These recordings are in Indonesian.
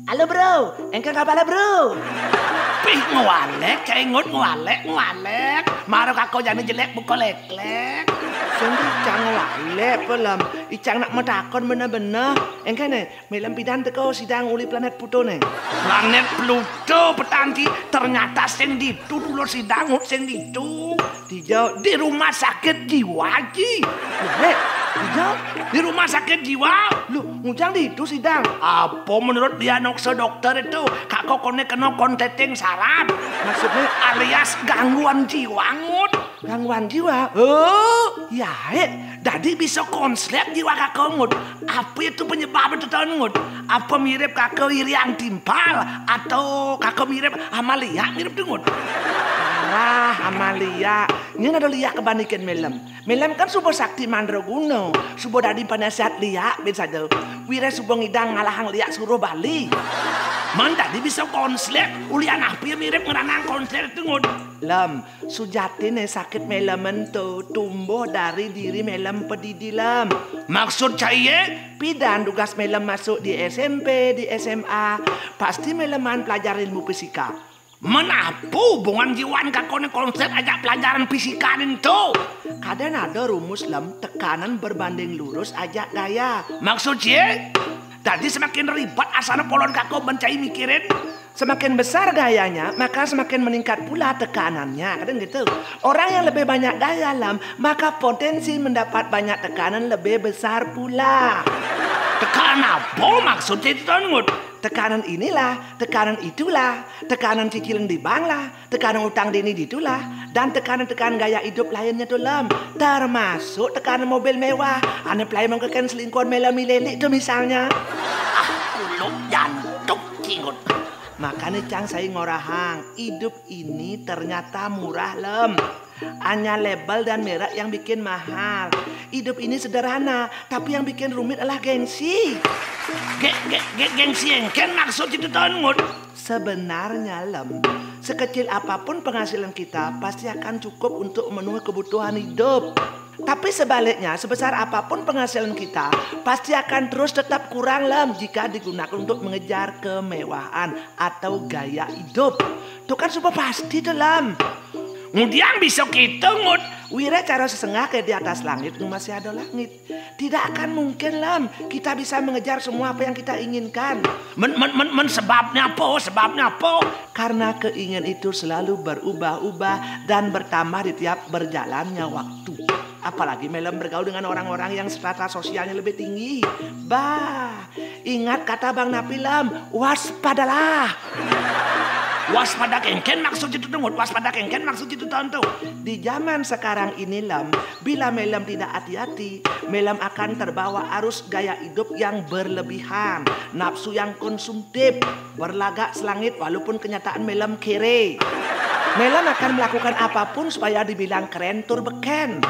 Halo bro, engke kabar bro? Pih ngwalek, kayak ngwalek. Maro kako jane jelek buka lek. Sungguh icang walek pelam. Icang nak metakon bener-bener. Engke ne, melam pidan teko sidang uli planet Pluto ne. Planet Pluto petanti ternyata sing ditu dulu sidang sing ditu. Dijauh Di rumah sakit jiwa Ji. dijauh. Di rumah sakit jiwa. Lu ngujang di itu sidang. Apa menurut dia dokter itu kako kone kena konteting syarat. Maksudnya Alias gangguan jiwa ngut. gangguan jiwa. Oh, Ya, jadi bisa konslet jiwa kakak ngut. Apa itu penyebab itu tahun ngut? Apa mirip kakak Irian Timpal atau kakak mirip Amalia mirip ngut? Amalia. Ini ada liak kebanikan melam. Melam kan subuh sakti mandraguna. Subuh dadi penasihat liak bisa saja. Wira subuh ngidang ngalahang liak suruh Bali. Man tadi bisa konslet. Ulian apa yang mirip ngeranang konslet itu ngut? Lam, sujati ne sakit melam itu tumbuh dari diri melam pedidi lam. Maksud saya? Pidan tugas melam masuk di SMP, di SMA. Pasti melaman pelajaran ilmu fisika. Menapu hubungan jiwan kakone konsep aja pelajaran fisika itu. Kadang ada rumus lam tekanan berbanding lurus ajak gaya. Maksudnya? Tadi semakin ribet asana polon kako mencai mikirin. Semakin besar gayanya, maka semakin meningkat pula tekanannya. Kadang gitu. Orang yang lebih banyak gaya lam, maka potensi mendapat banyak tekanan lebih besar pula. Tekanan apa maksudnya itu ngut? Tekanan inilah, tekanan itulah, tekanan cicilan di bank lah, tekanan utang dini ditulah, dan tekanan-tekanan gaya hidup lainnya tuh lam. Termasuk tekanan mobil mewah, ane pelai mengkeken selingkuhan melamileli itu misalnya. Kuluk jantuk cingut. Makanya cang saya ngorahang, hidup ini ternyata murah lem. Hanya label dan merek yang bikin mahal. Hidup ini sederhana, tapi yang bikin rumit adalah gengsi. Gengsi yang kan maksud itu tahun ngut? Sebenarnya lem, sekecil apapun penghasilan kita pasti akan cukup untuk memenuhi kebutuhan hidup. Tapi sebaliknya, sebesar apapun penghasilan kita pasti akan terus tetap kurang lem jika digunakan untuk mengejar kemewahan atau gaya hidup. Itu kan super pasti dalam. Kemudian bisa kita ngut. Wira cara sesengah ke di atas langit masih ada langit. Tidak akan mungkin lam kita bisa mengejar semua apa yang kita inginkan. Sebabnya apa? Karena keinginan itu selalu berubah-ubah dan bertambah di tiap berjalannya waktu. Apalagi melam bergaul dengan orang-orang yang strata sosialnya lebih tinggi. Ingat kata Bang Napilam, waspadalah. Waspada kengken maksud itu ngut. Waspada kengken maksud itu tahun tuh. Di zaman sekarang ini lam, bila melam tidak hati-hati, melam akan terbawa arus gaya hidup yang berlebihan, nafsu yang konsumtif, berlagak selangit walaupun kenyataan melam kere. Melam akan melakukan apapun supaya dibilang keren tur beken.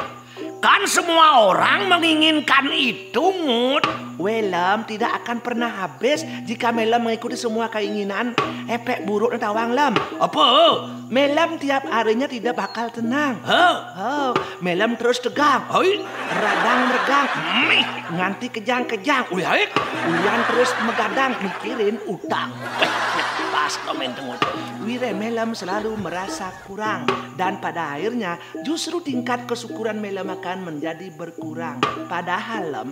Kan semua orang menginginkan itu ngut. Melam tidak akan pernah habis jika melam mengikuti semua keinginan. Efek buruk dan tawang lam. Apa? Melam tiap harinya tidak bakal tenang. Melam terus tegang. Radang meregang. Nganti kejang-kejang. Uyan terus megadang mikirin utang. Pas komen tengut. Wire melam selalu merasa kurang. Dan pada akhirnya justru tingkat kesyukuran melam akan menjadi berkurang. Padahal lam,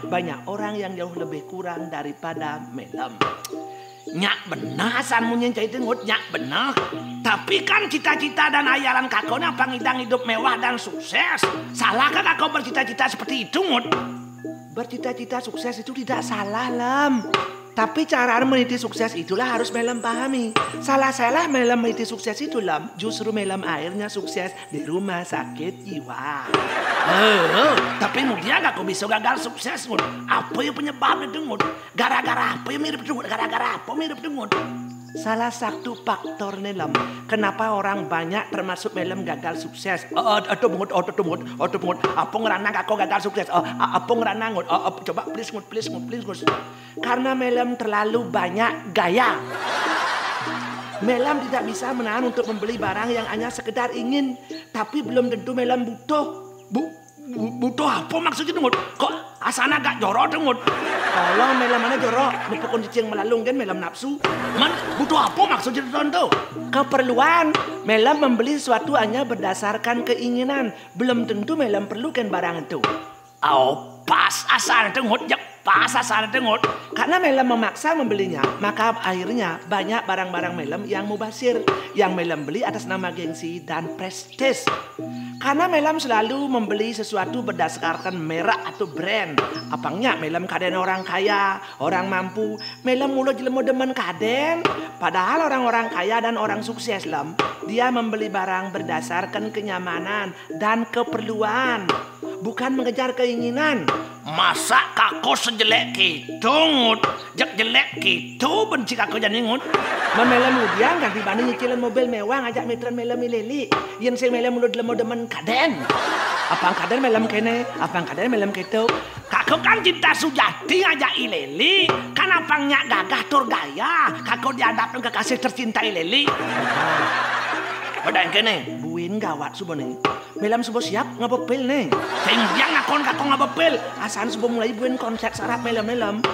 banyak orang yang jauh lebih kurang daripada melam. Nyak benar asanmu nyencai tengut. Nyak benar. Tapi kan cita-cita dan hayalan kakaknya pangidang hidup mewah dan sukses. Salahkah kakak bercita-cita seperti itu ngut? Bercita-cita sukses itu tidak salah lam. Tapi cara meniti sukses itulah harus melam pahami. Salah melam meniti sukses itu lam. Justru melam akhirnya sukses di rumah sakit jiwa. Tapi kemudian aku bisa gagal sukses ngut. Apa yang penyebabnya ngut? Gara-gara apa yang mirip ngut? Gara-gara apa mirip ngut? Salah satu faktor nih lam, kenapa orang banyak termasuk melam gagal sukses. Aduh ngut. Apa ngeranang aku gagal sukses? Apa ngeranang ngut? Coba please ngut. Karena melam terlalu banyak gaya. Melam tidak bisa menahan untuk membeli barang yang hanya sekedar ingin, tapi belum tentu melam butuh. Butuh apa maksudnya ngut? Kok Asana gak jorok tuh ngut. Kalau melam mana jorok, nepukun cicing melalung kan melam nafsu. Men, butuh apa maksudnya tuh? Keperluan. Melam membeli sesuatu hanya berdasarkan keinginan. Belum tentu melam perlu kan barang itu. Oh, pas asana tuh ngut. Pas asana tuh ngut. Karena melam memaksa membelinya, maka akhirnya banyak barang-barang melam yang mubazir. Yang melam beli atas nama gengsi dan prestis. Karena melam selalu membeli sesuatu berdasarkan merek atau brand. Apangnya melam kaden orang kaya, orang mampu. Melam mulu jelemu demen kaden. Padahal orang-orang kaya dan orang sukses lam, dia membeli barang berdasarkan kenyamanan dan keperluan, bukan mengejar keinginan. Masa kako sejelek gitu ngut? Jak jelek gitu benci kako jadi ngut? Memelam udiang kan dibanding nyicilin mobil mewah ngajak mitran melam milili. Yang saya melam mulut lemo demen kaden. Apang kaden melam kene, apang kaden melam gitu. Kako kan cinta sujati ngajak ileli. Kan apangnya gagah tur gaya. Kako dihadapin kekasih tercinta ileli. Udah yang kene. Buin gawat subuh nih. Melam subuh siap ngabepil nih. Tinggiang ngakon kako ngabepil. Asan subuh mulai buin konsep sarap melam-melam.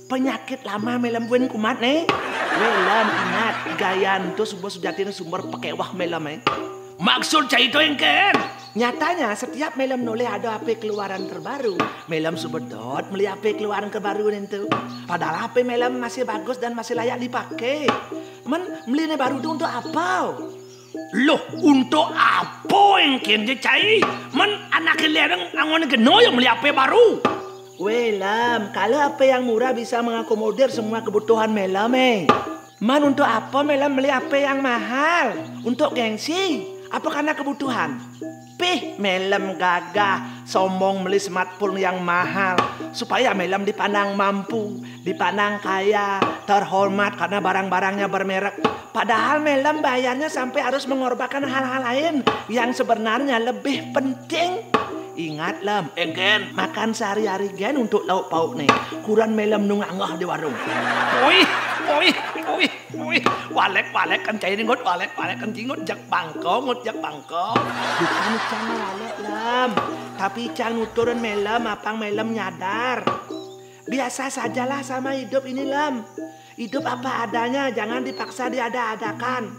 Penyakit lama melam buin kumat nih. Melam ingat gayan tuh subuh sujati ini sumber pakai wah melam Maksud saya itu yang ken. Nyatanya setiap melam noleh ada HP keluaran terbaru. Melam sebedot beli HP keluaran terbaru itu. Padahal HP melam masih bagus dan masih layak dipakai. Men beli ini baru itu untuk apa? Loh, untuk apa yang ken je cai? Men anak lereng angon geno yang beli HP baru. Welam, kalau HP yang murah bisa mengakomodir semua kebutuhan melam Man untuk apa melam beli HP yang mahal? Untuk gengsi? Apa karena kebutuhan? Pih, melam gagah, sombong beli smartphone yang mahal. Supaya melam dipandang mampu, dipandang kaya, terhormat karena barang-barangnya bermerek. Padahal melam bayarnya sampai harus mengorbankan hal-hal lain yang sebenarnya lebih penting. Ingat lam, Engken, makan sehari-hari gen untuk lauk pauk nih. Kurang melam nungangah di warung. Oi. Walek kan cai ngut, walek kan cingut jak bangko, ngut jak bangko. Bukan icang walek lam, tapi icang nuturun melam, apang melam nyadar. Biasa sajalah sama hidup ini lam. Hidup apa adanya, jangan dipaksa diada-adakan.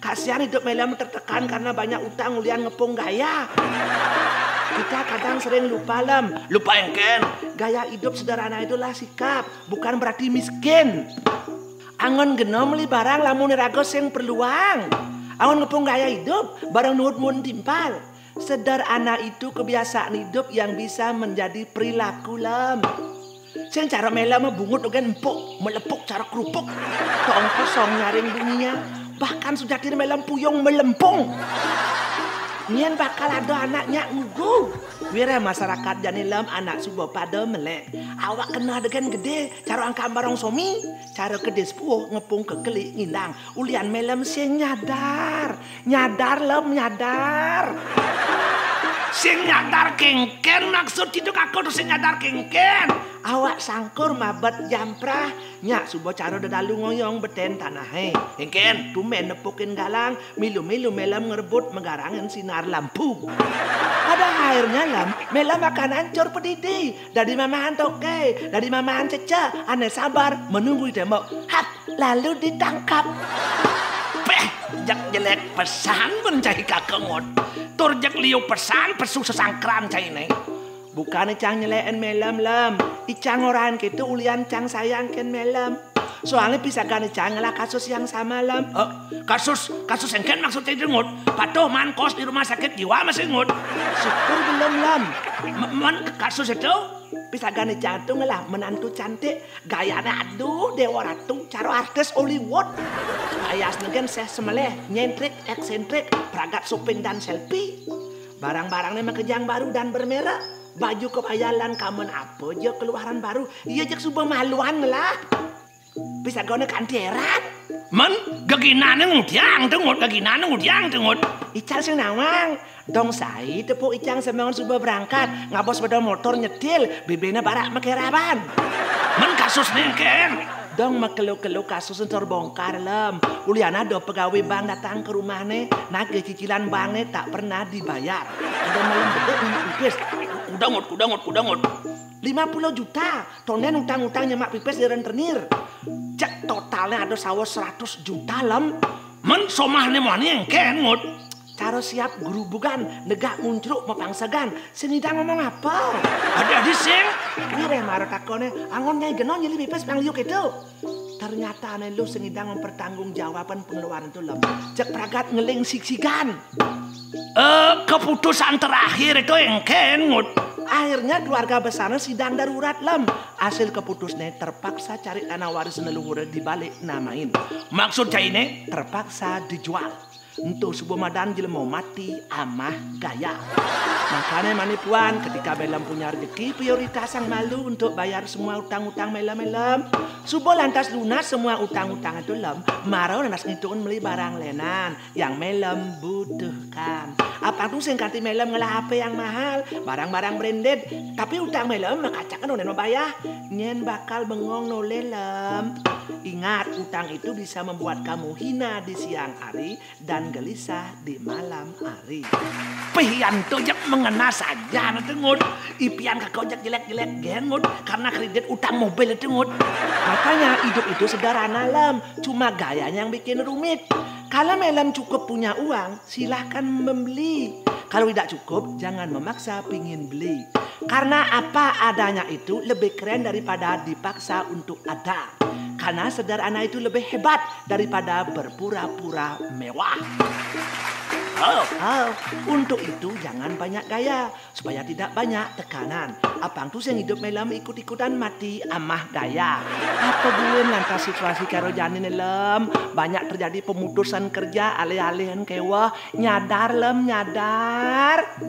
Kasihan hidup melam tertekan karena banyak utang ulian ngepung gaya. Kita kadang sering lupa lam. Lupa engken. Gaya hidup sederhana itulah sikap, bukan berarti miskin. Angon geno beli barang lamun niragos yang perluang. Angon ngepung gaya hidup, barang nuhut mun timpal. Sederhana itu kebiasaan hidup yang bisa menjadi perilaku lam. Sing cara melam bungut dengan empuk, melepuk cara kerupuk. Tong kosong nyaring bunyinya, bahkan sudah tidak melam puyung melempung. Nien bakal ada anaknya ngugu. Wira masyarakat janilam anak subuh pada melek. Awak kena dengan gede, cara angkat barong somi, cara gede sepuh ngepung kekeli ngindang. Ulian melam sing nyadar lam nyadar. Sing nyadar kengken maksud itu aku tuh sing nyadar kengken. Awak sangkur mabet jamprah, nyak subuh cara dedalu ngoyong beten tanah Kengken, tumen nepukin galang, milu-milu melam ngerebut megarangin sinar lampu. Pada akhirnya lam, melam akan hancur pedidi. Dari mamahan toke, dari mamahan cece, aneh sabar menunggu tembok. Hap, lalu ditangkap. Jak jelek pesan pun cai kakek ngot. Tur jak liu pesan pesu sesangkran cai nih. Bukan icang nyelein melam lam. Icang orang gitu ulian cang sayang ken melam. Soalnya bisa kan icang lah kasus yang sama lam. Kasus yang ken maksudnya itu ngut. Patuh man kos di rumah sakit jiwa masih ngut. Syukur belum lam. Kasus itu bisa gani jantung lah menantu cantik gayanya aduh dewa ratu cara artis Hollywood gaya segen saya semeleh nyentrik eksentrik peragat shopping dan selfie barang-barangnya makejang baru dan bermerek baju kepayalan kamen apa aja keluaran baru iya jak subah maluan lah bisa gane kanteran men gaginane ngudiang tengut gaginane ngudiang tengut ical sing nawang dong saya tepuk icang semangon subah berangkat ngabos sepeda motor nyetil bebena barak makeraban men kasus nengken dong makelu-kelu kasus terbongkar lem uliana do pegawai bank datang ke rumahnya nagih cicilan banknya tak pernah dibayar ada malam bedek ini upis kudangut 50 juta. Tonen utang-utangnya mak pipes di rentenir. Cek totalnya ada sawo 100 juta lem. Men somah nih mau nih engken ngut. Caro siap guru bukan negak muncruk mapangsagan. Senidang ngomong apa? Ada sing. Ngere marah kakone angon nyai genon nyeli pipes pang liuk itu. Ternyata aneh lu senidang mempertanggungjawaban pengeluaran itu lem. Cek pragat ngeling siksikan. Keputusan terakhir itu engken ngut. Akhirnya keluarga besarnya sidang darurat lem. Hasil keputusnya terpaksa cari tanah waris leluhur dibalik namain. Maksud cai ini? Terpaksa dijual. Untuk sebuah madan jelema mati amah gaya. Makanya manipuan ketika Melam punya rezeki prioritas yang malu untuk bayar semua utang-utang Melam. Subuh lantas lunas semua utang-utang itu lem. Marau lantas ngitungin beli barang lenan yang Melam butuhkan. Apa tuh sing kanti Melam ngelah HP yang mahal, barang-barang branded. Tapi utang Melam makacakan udah bayar. Nyen bakal bengong nole lem. Ingat, utang itu bisa membuat kamu hina di siang hari dan gelisah di malam hari. Pian tuh jak mengena saja nanti ngut. Ipian kakojak jelek-jelek gengut karena kredit utang mobil itu ngut. Makanya hidup itu sederhana lem, cuma gayanya yang bikin rumit. Kalau Melam cukup punya uang, silahkan membeli. Kalau tidak cukup, jangan memaksa pingin beli. Karena apa adanya itu lebih keren daripada dipaksa untuk ada. Karena sederhana itu lebih hebat daripada berpura-pura mewah. Untuk itu jangan banyak gaya supaya tidak banyak tekanan. Apang tuh yang hidup Melam ikut-ikutan mati amah gaya. Apa belum lantas situasi karo janin lem banyak terjadi pemutusan kerja alih-alihan kewah nyadar lem nyadar.